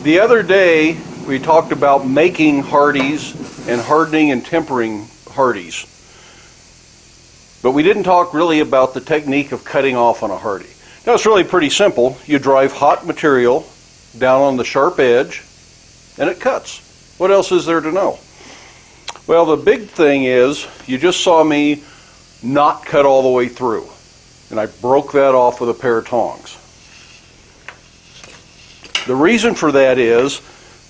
The other day we talked about making hardies and hardening and tempering hardies. But we didn't talk really about the technique of cutting off on a hardie. Now it's really pretty simple. You drive hot material down on the sharp edge and it cuts. What else is there to know? Well, the big thing is you just saw me not cut all the way through. And I broke that off with a pair of tongs. The reason for that is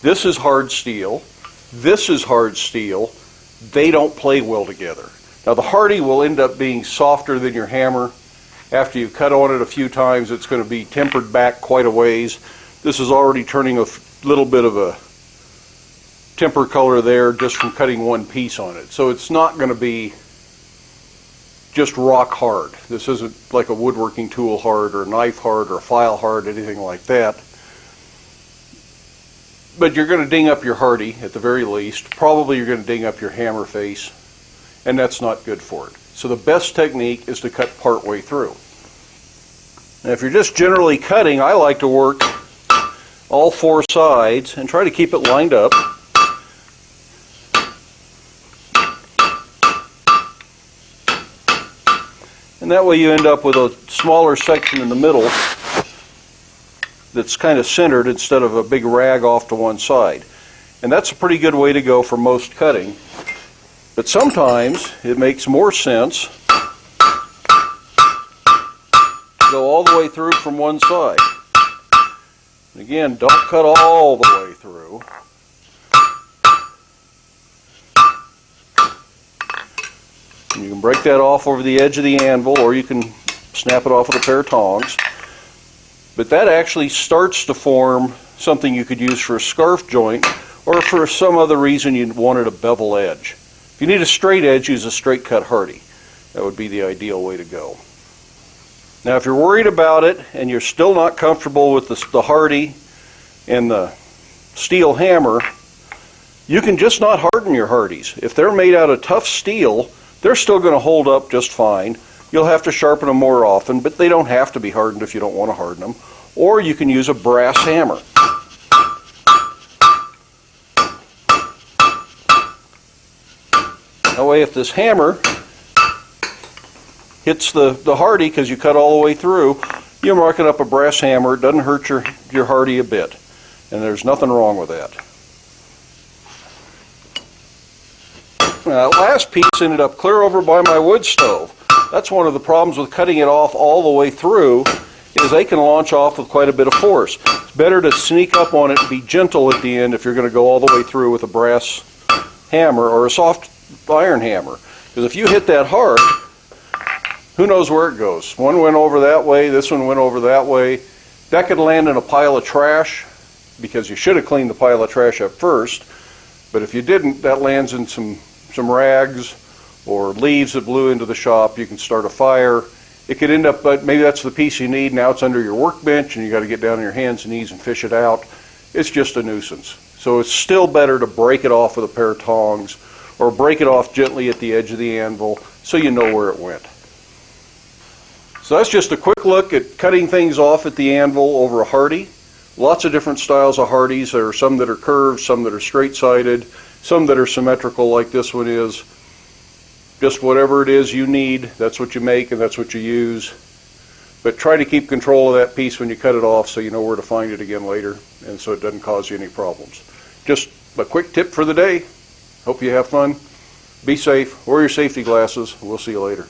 this is hard steel, this is hard steel. They don't play well together. Now the hardie will end up being softer than your hammer. After you cut on it a few times, it's going to be tempered back quite a ways. This is already turning a little bit of a temper color there just from cutting one piece on it. So it's not going to be just rock hard. This isn't like a woodworking tool hard or a knife hard or a file hard, anything like that. But you're going to ding up your hardie at the very least. Probably you're going to ding up your hammer face, and that's not good for it. So the best technique is to cut part way through. Now if you're just generally cutting, I like to work all four sides and try to keep it lined up. And that way you end up with a smaller section in the middle that's kind of centered instead of a big rag off to one side. And that's a pretty good way to go for most cutting. But sometimes it makes more sense to go all the way through from one side. Again, don't cut all the way through. And you can break that off over the edge of the anvil, or you can snap it off with a pair of tongs. But that actually starts to form something you could use for a scarf joint, or for some other reason you wanted a bevel edge. If you need a straight edge, use a straight cut hardie. That would be the ideal way to go. Now if you're worried about it and you're still not comfortable with the hardie and the steel hammer, you can just not harden your hardies. If they're made out of tough steel, they're still going to hold up just fine. You'll have to sharpen them more often, but they don't have to be hardened if you don't want to harden them. Or you can use a brass hammer. That way if this hammer hits the hardie because you cut all the way through, you're marking up a brass hammer. It doesn't hurt your hardie a bit. And there's nothing wrong with that. Now, that last piece ended up clear over by my wood stove. That's one of the problems with cutting it off all the way through, is they can launch off with quite a bit of force. It's better to sneak up on it and be gentle at the end if you're going to go all the way through with a brass hammer or a soft iron hammer. Because if you hit that hard, who knows where it goes. One went over that way, this one went over that way. That could land in a pile of trash, because you should have cleaned the pile of trash up first. But if you didn't, that lands in some rags or leaves that blew into the shop. You can start a fire. It could end up, but maybe that's the piece you need. Now it's under your workbench and you got to get down on your hands and knees and fish it out. It's just a nuisance. So it's still better to break it off with a pair of tongs, or break it off gently at the edge of the anvil so you know where it went. So that's just a quick look at cutting things off at the anvil over a hardie. Lots of different styles of hardies. There are some that are curved, some that are straight-sided, some that are symmetrical like this one is. Just whatever it is you need, that's what you make and that's what you use. But try to keep control of that piece when you cut it off so you know where to find it again later, and so it doesn't cause you any problems. Just a quick tip for the day. Hope you have fun. Be safe. Wear your safety glasses. We'll see you later.